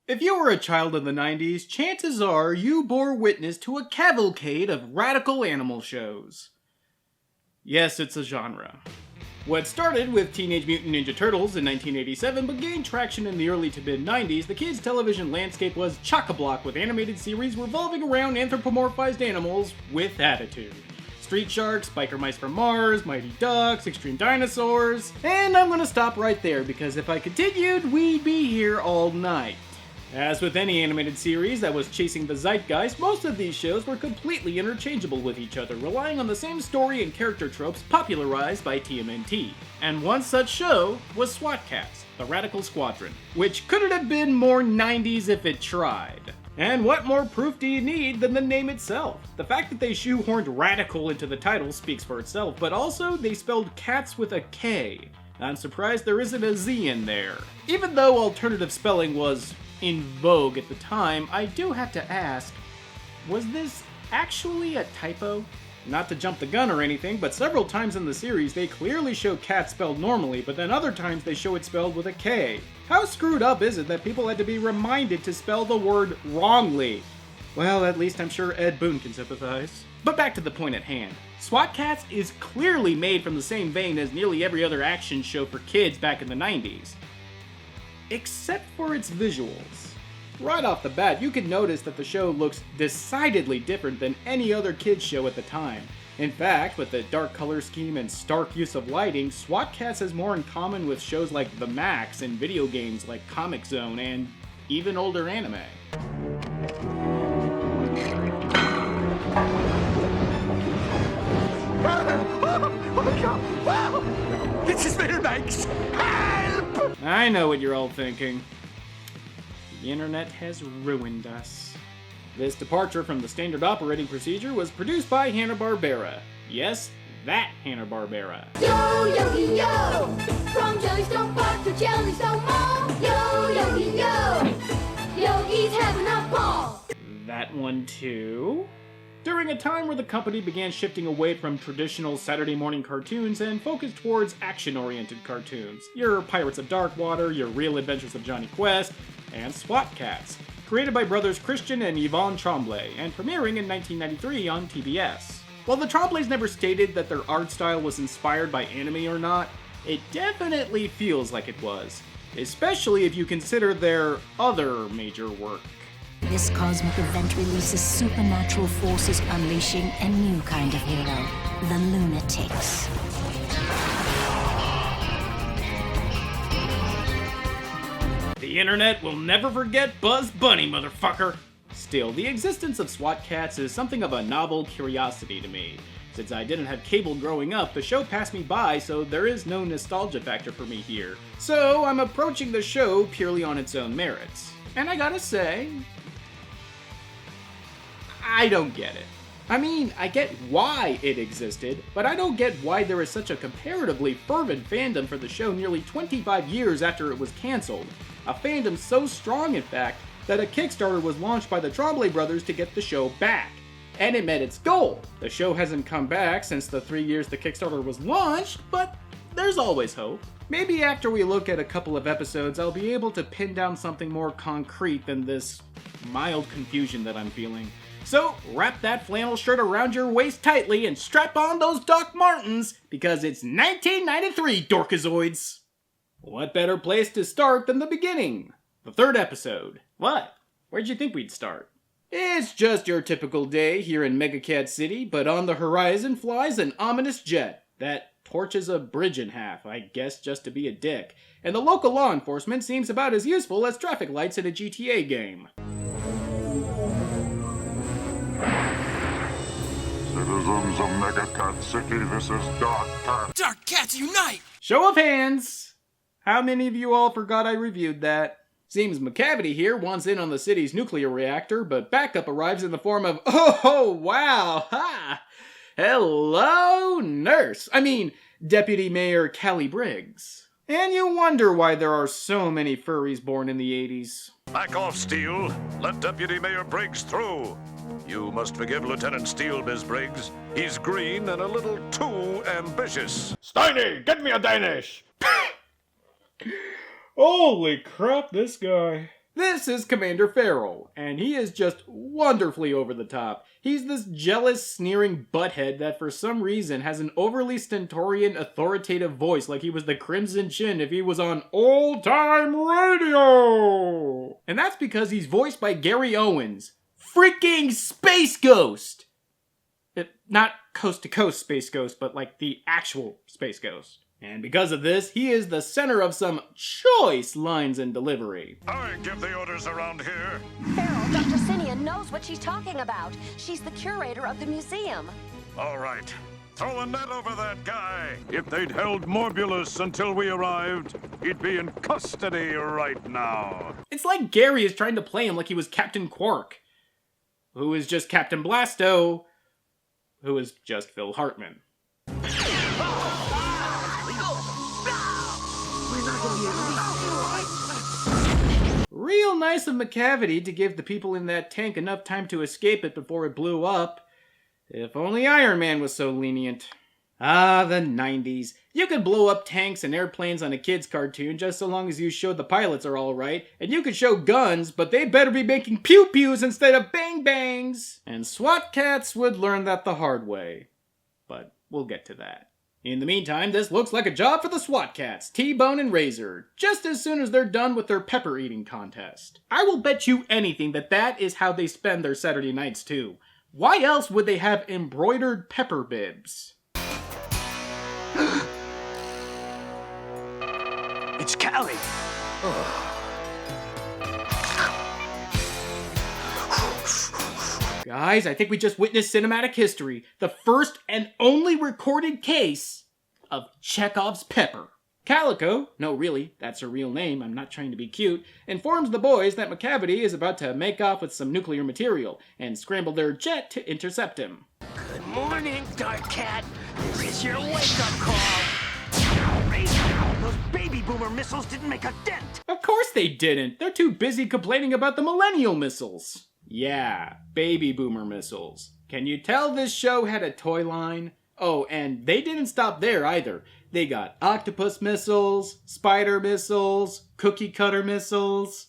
If you were a child in the 90s, chances are you bore witness to a cavalcade of radical animal shows. Yes, it's a genre. What started with Teenage Mutant Ninja Turtles in 1987 but gained traction in the early to mid-90s, the kids' television landscape was chock-a-block with animated series revolving around anthropomorphized animals with attitude. Street Sharks, Biker Mice from Mars, Mighty Ducks, Extreme Dinosaurs, and I'm gonna stop right there because if I continued, we'd be here all night. As with any animated series that was chasing the zeitgeist, most of these shows were completely interchangeable with each other, relying on the same story and character tropes popularized by TMNT. And one such show was SWAT Cats, the Radical Squadron, which couldn't have been more 90s if it tried. And what more proof do you need than the name itself? The fact that they shoehorned radical into the title speaks for itself, but also they spelled cats with a K. I'm surprised there isn't a Z in there. Even though alternative spelling was in vogue at the time, I do have to ask, was this actually a typo? Not to jump the gun or anything, but several times in the series they clearly show cat spelled normally, but then other times they show it spelled with a K. How screwed up is it that people had to be reminded to spell the word wrongly? Well, at least I'm sure Ed Boon can sympathize. But back to the point at hand. SWAT Cats is clearly made from the same vein as nearly every other action show for kids back in the 90s. Except for its visuals. Right off the bat, you can notice that the show looks decidedly different than any other kids show at the time. In fact, with the dark color scheme and stark use of lighting, SWAT Cats has more in common with shows like The Max and video games like Comic Zone and even older anime. This is Little Max! Help! I know what you're all thinking. The internet has ruined us. This departure from the standard operating procedure was produced by Hanna-Barbera. Yes, that Hanna-Barbera. Yo, yogi, yo! From Jellystone Park to Jellystone Mall. Yo, yogi, yo! Yogi's having a ball. That one too. During a time where the company began shifting away from traditional Saturday morning cartoons and focused towards action-oriented cartoons. Your Pirates of Darkwater, your Real Adventures of Johnny Quest, and SWAT Cats, created by brothers Christian and Yvonne Tremblay, and premiering in 1993 on TBS. While the Tremblays never stated that their art style was inspired by anime or not, it definitely feels like it was, especially if you consider their other major work. This cosmic event releases supernatural forces unleashing a new kind of hero, the lunatics. The internet will never forget Buzz Bunny, motherfucker! Still, the existence of SWAT Cats is something of a novel curiosity to me. Since I didn't have cable growing up, the show passed me by, so there is no nostalgia factor for me here. So I'm approaching the show purely on its own merits. And I gotta say, I don't get it. I mean, I get why it existed, but I don't get why there is such a comparatively fervent fandom for the show nearly 25 years after it was canceled. A fandom so strong, in fact, that a Kickstarter was launched by the Tremblay brothers to get the show back. And it met its goal. The show hasn't come back since the 3 years the Kickstarter was launched, but there's always hope. Maybe after we look at a couple of episodes, I'll be able to pin down something more concrete than this mild confusion that I'm feeling. So, wrap that flannel shirt around your waist tightly and strap on those Doc Martens, because it's 1993, Dorkazoids! What better place to start than the beginning? The third episode. What? Where'd you think we'd start? It's just your typical day here in Megacat City, but on the horizon flies an ominous jet that torches a bridge in half, I guess just to be a dick. And the local law enforcement seems about as useful as traffic lights in a GTA game. Citizens of Megacat City, this is Dark Cat. Dark Cats Unite! Show of hands! How many of you all forgot I reviewed that? Seems McCavity here wants in on the city's nuclear reactor, but backup arrives in the form of, oh, wow, ha! Hello, Deputy Mayor Callie Briggs. And you wonder why there are so many furries born in the 80s. Back off, Steele. Let Deputy Mayor Briggs through. You must forgive Lieutenant Steele, Miss Briggs. He's green and a little too ambitious. Steiny, get me a Danish! Holy crap, this guy. This is Commander Farrell, and he is just wonderfully over the top. He's this jealous, sneering butthead that for some reason has an overly stentorian, authoritative voice like he was the Crimson Chin if he was on old-time radio! And that's because he's voiced by Gary Owens. Freaking Space Ghost! Not coast-to-coast Space Ghost, but like the actual Space Ghost. And because of this, he is the center of some choice lines and delivery. I give the orders around here. Farrell, Dr. Sinian knows what she's talking about. She's the curator of the museum. All right. Throw a net over that guy. If they'd held Morbulus until we arrived, he'd be in custody right now. It's like Gary is trying to play him like he was Captain Quark, who is just Captain Blasto, who is just Phil Hartman. Real nice of McCavity to give the people in that tank enough time to escape it before it blew up. If only Iron Man was so lenient. Ah, the 90s. You could blow up tanks and airplanes on a kid's cartoon just so long as you showed the pilots are alright, and you could show guns, but they better be making pew-pews instead of bang-bangs. And SWAT cats would learn that the hard way. But we'll get to that. In the meantime, this looks like a job for the SWAT cats, T-Bone and Razor, just as soon as they're done with their pepper eating contest. I will bet you anything that that is how they spend their Saturday nights too. Why else would they have embroidered pepper bibs? It's Callie. Guys, I think we just witnessed cinematic history. The first and only recorded case of Chekhov's pepper. Calico, no really, that's her real name, I'm not trying to be cute, informs the boys that McCavity is about to make off with some nuclear material and scramble their jet to intercept him. Good morning, Dark Cat. This is your wake-up call. Those baby boomer missiles didn't make a dent. Of course they didn't. They're too busy complaining about the millennial missiles. Yeah, baby boomer missiles. Can you tell this show had a toy line? Oh, and they didn't stop there either. They got octopus missiles, spider missiles, cookie cutter missiles,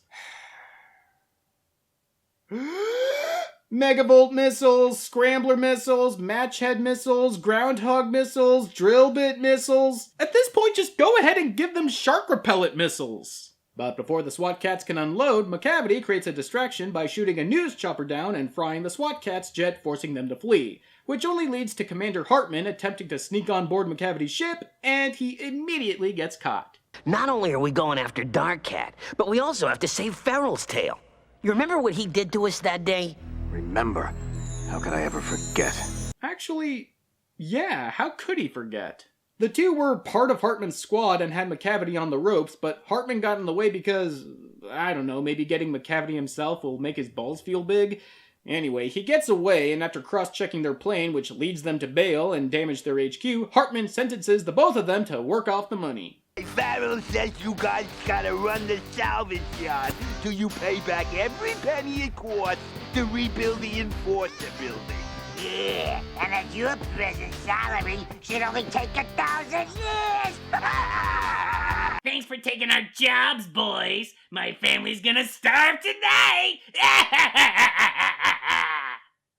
megavolt missiles, scrambler missiles, match head missiles, groundhog missiles, drill bit missiles. At this point, just go ahead and give them shark repellent missiles. But before the SWAT cats can unload, McCavity creates a distraction by shooting a news chopper down and frying the SWAT cats' jet, forcing them to flee, which only leads to Commander Hartman attempting to sneak on board McCavity's ship, and he immediately gets caught. Not only are we going after Dark Cat, but we also have to save Farrell's tail. You remember what he did to us that day? Remember, how could I ever forget? Actually, yeah, how could he forget? The two were part of Hartman's squad and had McCavity on the ropes, but Hartman got in the way because, I don't know, maybe getting McCavity himself will make his balls feel big? Anyway, he gets away, and after cross-checking their plane, which leads them to bail and damage their HQ, Hartman sentences the both of them to work off the money. Farrell says you guys gotta run the salvage yard till you pay back every penny it costs to rebuild the Enforcer building. Yeah, and at your present salary should only take 1,000 years! Thanks for taking our jobs, boys! My family's gonna starve tonight!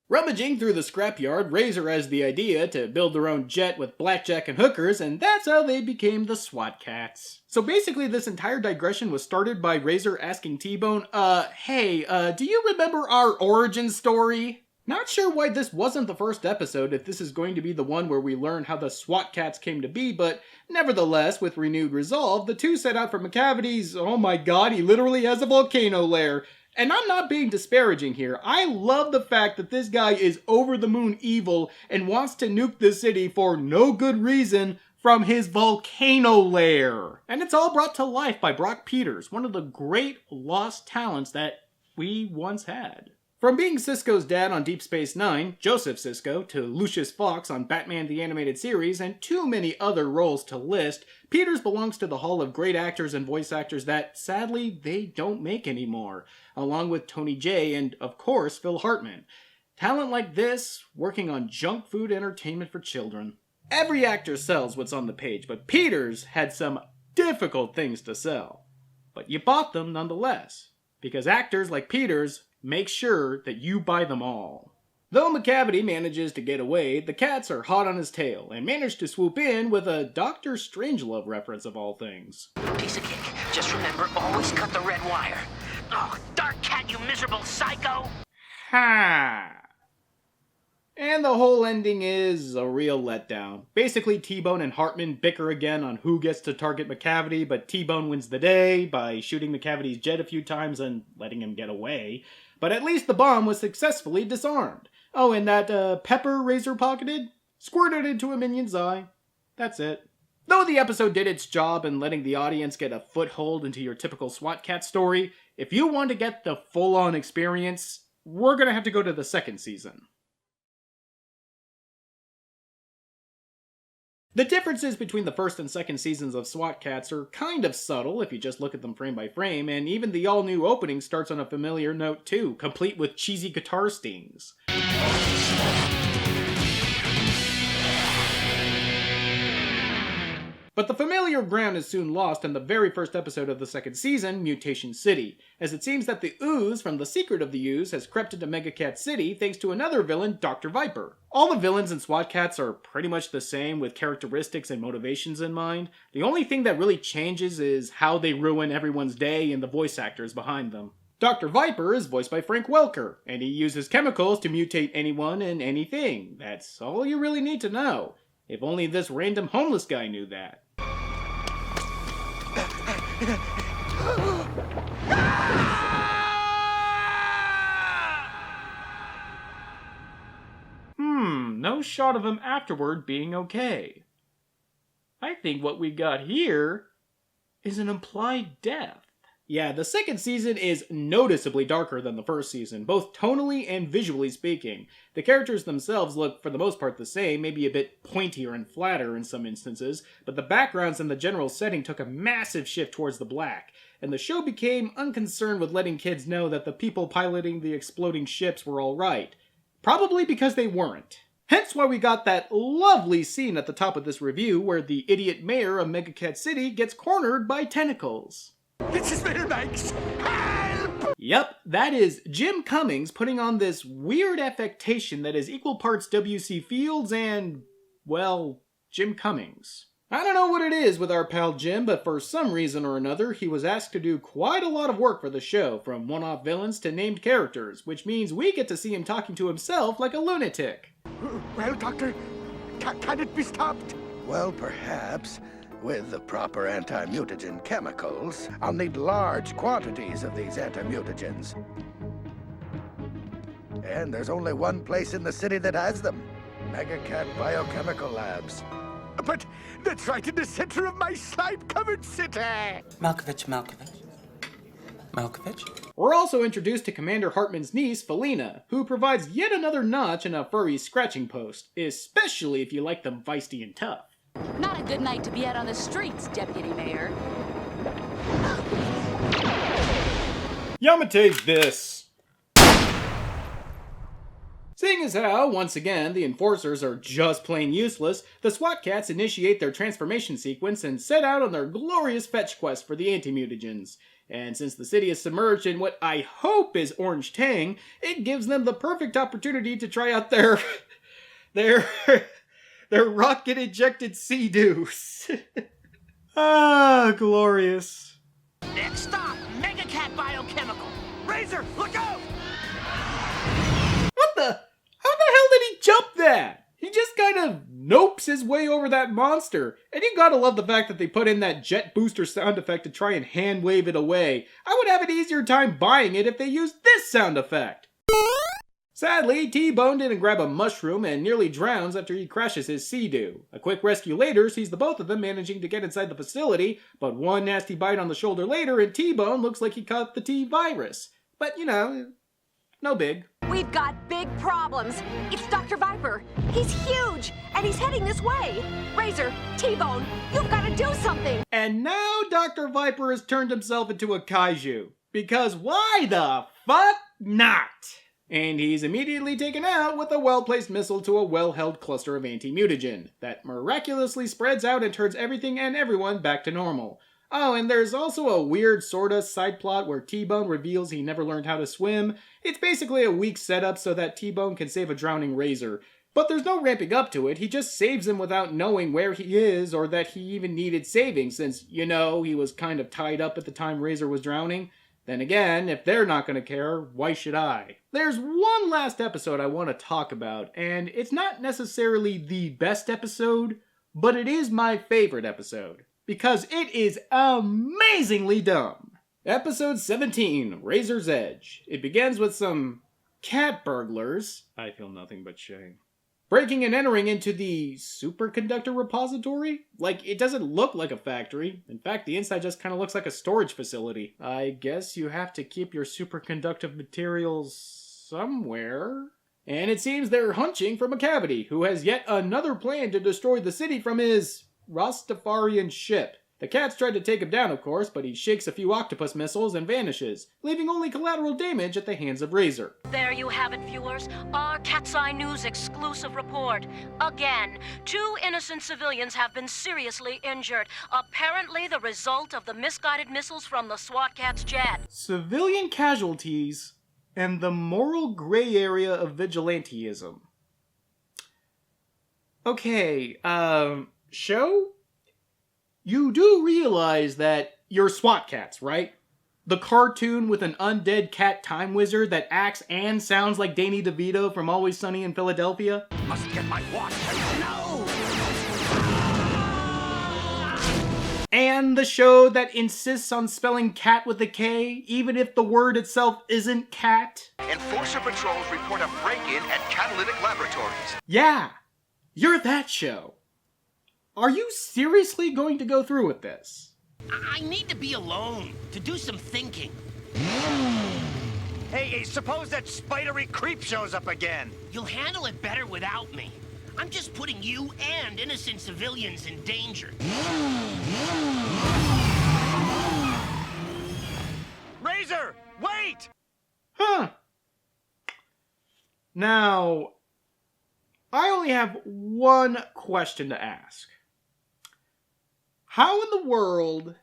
Rummaging through the scrapyard, Razor has the idea to build their own jet with blackjack and hookers, and that's how they became the SWAT cats. So basically this entire digression was started by Razor asking T-Bone, hey, do you remember our origin story? Not sure why this wasn't the first episode if this is going to be the one where we learn how the SWAT cats came to be, but nevertheless, with renewed resolve, the two set out for McCavity's, oh my god, he literally has a volcano lair. And I'm not being disparaging here. I love the fact that this guy is over the moon evil and wants to nuke the city for no good reason from his volcano lair. And it's all brought to life by Brock Peters, one of the great lost talents that we once had. From being Sisko's dad on Deep Space Nine, Joseph Sisko, to Lucius Fox on Batman the Animated Series, and too many other roles to list, Peters belongs to the hall of great actors and voice actors that, sadly, they don't make anymore, along with Tony Jay and, of course, Phil Hartman. Talent like this, working on junk food entertainment for children. Every actor sells what's on the page, but Peters had some difficult things to sell. But you bought them nonetheless. because actors like Peters make sure that you buy them all. Though McCavity manages to get away, the cats are hot on his tail and manage to swoop in with a Dr. Strangelove reference of all things. Piece of cake. Just remember, always cut the red wire. Oh, Dark Cat, you miserable psycho! Ha! And the whole ending is a real letdown. Basically, T-Bone and Hartman bicker again on who gets to target McCavity, but T-Bone wins the day by shooting McCavity's jet a few times and letting him get away. But at least the bomb was successfully disarmed. Oh, and that pepper razor-pocketed? Squirted into a minion's eye. That's it. Though the episode did its job in letting the audience get a foothold into your typical SWAT cat story, if you want to get the full-on experience, we're gonna have to go to the second season. The differences between the first and second seasons of SWAT Cats are kind of subtle if you just look at them frame by frame, and even the all-new opening starts on a familiar note too, complete with cheesy guitar stings. But the familiar ground is soon lost in the very first episode of the second season, Mutation City, as it seems that the ooze from The Secret of the Ooze has crept into Mega Cat City thanks to another villain, Dr. Viper. All the villains in SWAT Cats are pretty much the same with characteristics and motivations in mind. The only thing that really changes is how they ruin everyone's day and the voice actors behind them. Dr. Viper is voiced by Frank Welker, and he uses chemicals to mutate anyone and anything. That's all you really need to know. If only this random homeless guy knew that. No shot of him afterward being okay. I think what we got here is an implied death. Yeah, the second season is noticeably darker than the first season, both tonally and visually speaking. The characters themselves look, for the most part, the same, maybe a bit pointier and flatter in some instances, but the backgrounds and the general setting took a massive shift towards the black, and the show became unconcerned with letting kids know that the people piloting the exploding ships were alright. Probably because they weren't. Hence why we got that lovely scene at the top of this review where the idiot mayor of Mega Cat City gets cornered by tentacles. This is Mayor Banks! Help! Yep, that is Jim Cummings putting on this weird affectation that is equal parts W.C. Fields and, well, Jim Cummings. I don't know what it is with our pal Jim, but for some reason or another, he was asked to do quite a lot of work for the show, from one-off villains to named characters, which means we get to see him talking to himself like a lunatic. Well, Doctor, can it be stopped? Well, perhaps. With the proper anti-mutagen chemicals, I'll need large quantities of these anti-mutagens. And there's only one place in the city that has them. Mega Cat Biochemical Labs. But that's right in the center of my slime-covered city! Malkovich. We're also introduced to Commander Hartman's niece, Felina, who provides yet another notch in a furry scratching post, especially if you like them feisty and tough. Not a good night to be out on the streets, Deputy Mayor. Yamate's this. Seeing as how, once again, the enforcers are just plain useless, the SWAT Cats initiate their transformation sequence and set out on their glorious fetch quest for the anti-mutagens. And since the city is submerged in what I hope is orange tang, it gives them the perfect opportunity to try out their rocket-ejected sea deuce. Ah, glorious. Next stop, Mega Cat Biochemical. Razor, look out! What the? How the hell did he jump that? He just kind of nopes his way over that monster. And you gotta love the fact that they put in that jet booster sound effect to try and hand wave it away. I would have an easier time buying it if they used this sound effect. Sadly, T-Bone didn't grab a mushroom and nearly drowns after he crashes his Sea-Doo. A quick rescue later sees the both of them managing to get inside the facility, but one nasty bite on the shoulder later and T-Bone looks like he caught the T-Virus. But, you know, no big. We've got big problems. It's Dr. Viper. He's huge, and he's heading this way. Razor, T-Bone, you've got to do something. And now Dr. Viper has turned himself into a kaiju. Because why the fuck not? And he's immediately taken out with a well-placed missile to a well-held cluster of anti-mutagen that miraculously spreads out and turns everything and everyone back to normal. Oh, and there's also a weird sorta side plot where T-Bone reveals he never learned how to swim. It's basically a weak setup so that T-Bone can save a drowning Razor. But there's no ramping up to it, he just saves him without knowing where he is or that he even needed saving since, you know, he was kind of tied up at the time Razor was drowning. Then again, if they're not gonna care, why should I? There's one last episode I want to talk about, and it's not necessarily the best episode, but it is my favorite episode. Because it is amazingly dumb. Episode 17, Razor's Edge. It begins with some cat burglars. I feel nothing but shame. Breaking and entering into the superconductor repository? Like, it doesn't look like a factory. In fact, the inside just kind of looks like a storage facility. I guess you have to keep your superconductive materials somewhere. And it seems they're hunching for McCavity, who has yet another plan to destroy the city from his Rastafarian ship. The cats tried to take him down, of course, but he shakes a few octopus missiles and vanishes, leaving only collateral damage at the hands of Razor. There you have it, viewers. Our Cat's Eye News exclusive report. Again, 2 innocent civilians have been seriously injured. Apparently the result of the misguided missiles from the SWAT cat's jet. Civilian casualties and the moral gray area of vigilanteism. Okay, show? You do realize that you're SWAT cats, right? The cartoon with an undead cat time wizard that acts and sounds like Danny DeVito from Always Sunny in Philadelphia? Must get my watch. No! And the show that insists on spelling cat with a K, even if the word itself isn't cat? Enforcer patrols report a break-in at Catalytic Laboratories. Yeah, you're that show. Are you seriously going to go through with this? I need to be alone to do some thinking. Hey, suppose that spidery creep shows up again. You'll handle it better without me. I'm just putting you and innocent civilians in danger. Razor, wait! Huh. Now, I only have one question to ask. How in the world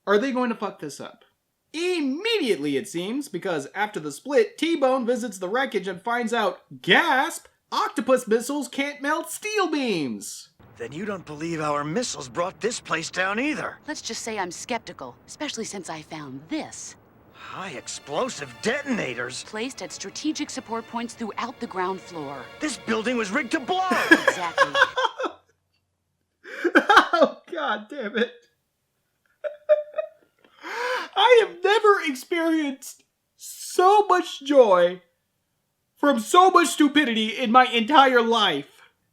are they going to fuck this up? Immediately, it seems, because after the split, T-Bone visits the wreckage and finds out, gasp, octopus missiles can't melt steel beams. Then you don't believe our missiles brought this place down either. Let's just say I'm skeptical, especially since I found this. High explosive detonators? Placed at strategic support points throughout the ground floor. This building was rigged to blow! Exactly. Oh, God damn it. I have never experienced so much joy from so much stupidity in my entire life.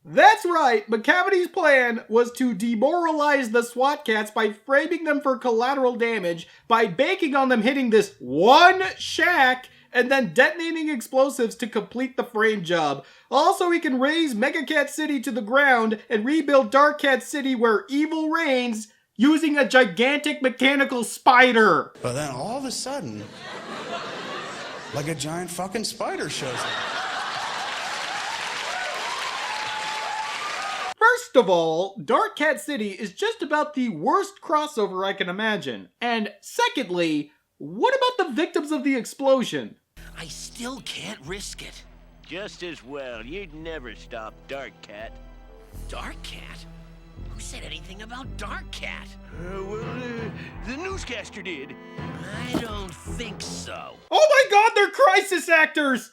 That's right, McCavity's plan was to demoralize the SWAT cats by framing them for collateral damage, by banking on them hitting this one shack, and then detonating explosives to complete the frame job. Also, he can raise Mega Cat City to the ground and rebuild Dark Cat City where evil reigns using a gigantic mechanical spider. But then all of a sudden, like a giant fucking spider shows up. First of all, Dark Cat City is just about the worst crossover I can imagine. And secondly, what about the victims of the explosion? I still can't risk it. Just as well. You'd never stop Dark Cat. Dark Cat? Who said anything about Dark Cat? The newscaster did. I don't think so. Oh my God, they're crisis actors!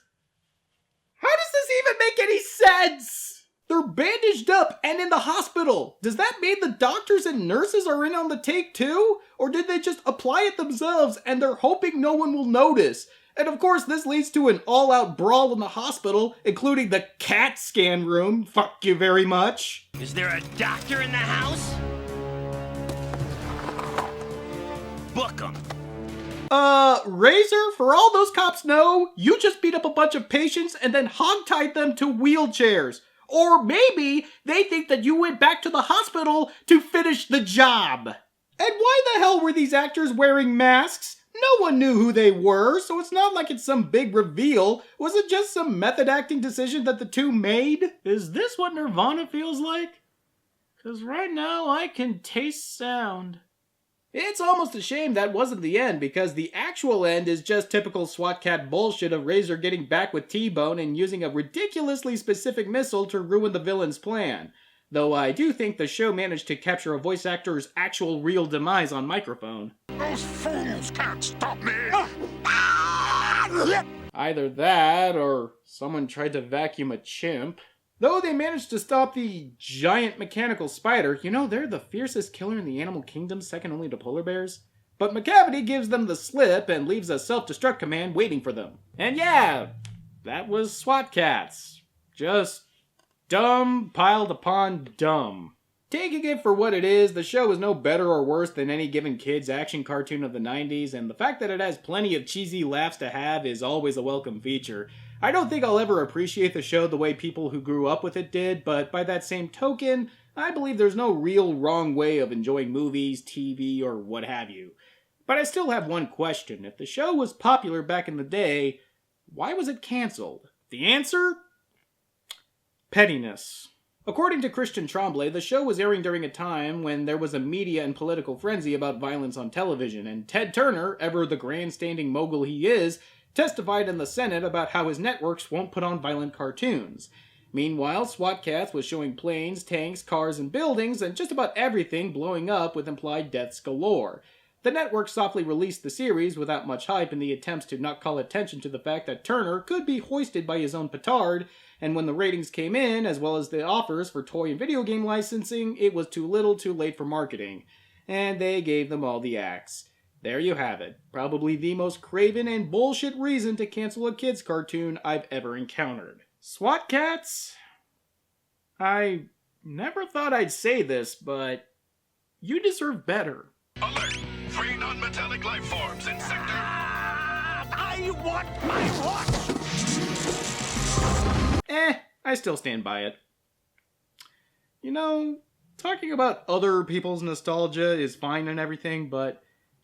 How does this even make any sense? They're bandaged up and in the hospital. Does that mean the doctors and nurses are in on the take too? Or did they just apply it themselves and they're hoping no one will notice? And of course, this leads to an all-out brawl in the hospital, including the CAT scan room. Fuck you very much. Is there a doctor in the house? Book him. Razor, for all those cops know, you just beat up a bunch of patients and then hogtied them to wheelchairs. Or maybe they think that you went back to the hospital to finish the job. And why the hell were these actors wearing masks? No one knew who they were, so it's not like it's some big reveal. Was it just some method acting decision that the two made? Is this what Nirvana feels like? 'Cause right now I can taste sound. It's almost a shame that wasn't the end, because the actual end is just typical SWAT cat bullshit of Razor getting back with T-Bone and using a ridiculously specific missile to ruin the villain's plan. Though I do think the show managed to capture a voice actor's actual real demise on microphone. Those fools can't stop me! Either that, or someone tried to vacuum a chimp. Though they managed to stop the giant mechanical spider, you know, they're the fiercest killer in the animal kingdom, second only to polar bears. But McCavity gives them the slip and leaves a self-destruct command waiting for them. And yeah, that was SWAT Cats. Just dumb piled upon dumb. Taking it for what it is, the show is no better or worse than any given kid's action cartoon of the 90s, and the fact that it has plenty of cheesy laughs to have is always a welcome feature. I don't think I'll ever appreciate the show the way people who grew up with it did, but by that same token, I believe there's no real wrong way of enjoying movies, TV, or what have you. But I still have one question. If the show was popular back in the day, why was it canceled? The answer? Pettiness. According to Christian Tremblay, the show was airing during a time when there was a media and political frenzy about violence on television, and Ted Turner, ever the grandstanding mogul he is, testified in the Senate about how his networks won't put on violent cartoons. Meanwhile, SWAT Cats was showing planes, tanks, cars, and buildings, and just about everything blowing up with implied deaths galore. The network softly released the series without much hype in the attempts to not call attention to the fact that Turner could be hoisted by his own petard, and when the ratings came in, as well as the offers for toy and video game licensing, it was too little too late for marketing. And they gave them all the axe. There you have it. Probably the most craven and bullshit reason to cancel a kid's cartoon I've ever encountered. SWAT Cats? I never thought I'd say this, but you deserve better. Alert! 3 non-metallic life forms in sector... I want my watch! I still stand by it. You know, talking about other people's nostalgia is fine and everything, but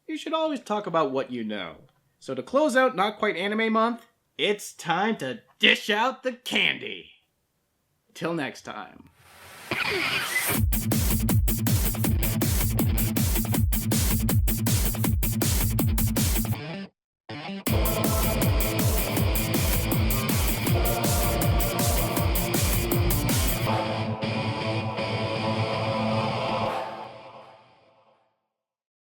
you should always talk about what you know. So to close out Not Quite Anime Month, it's time to dish out the candy. Till next time.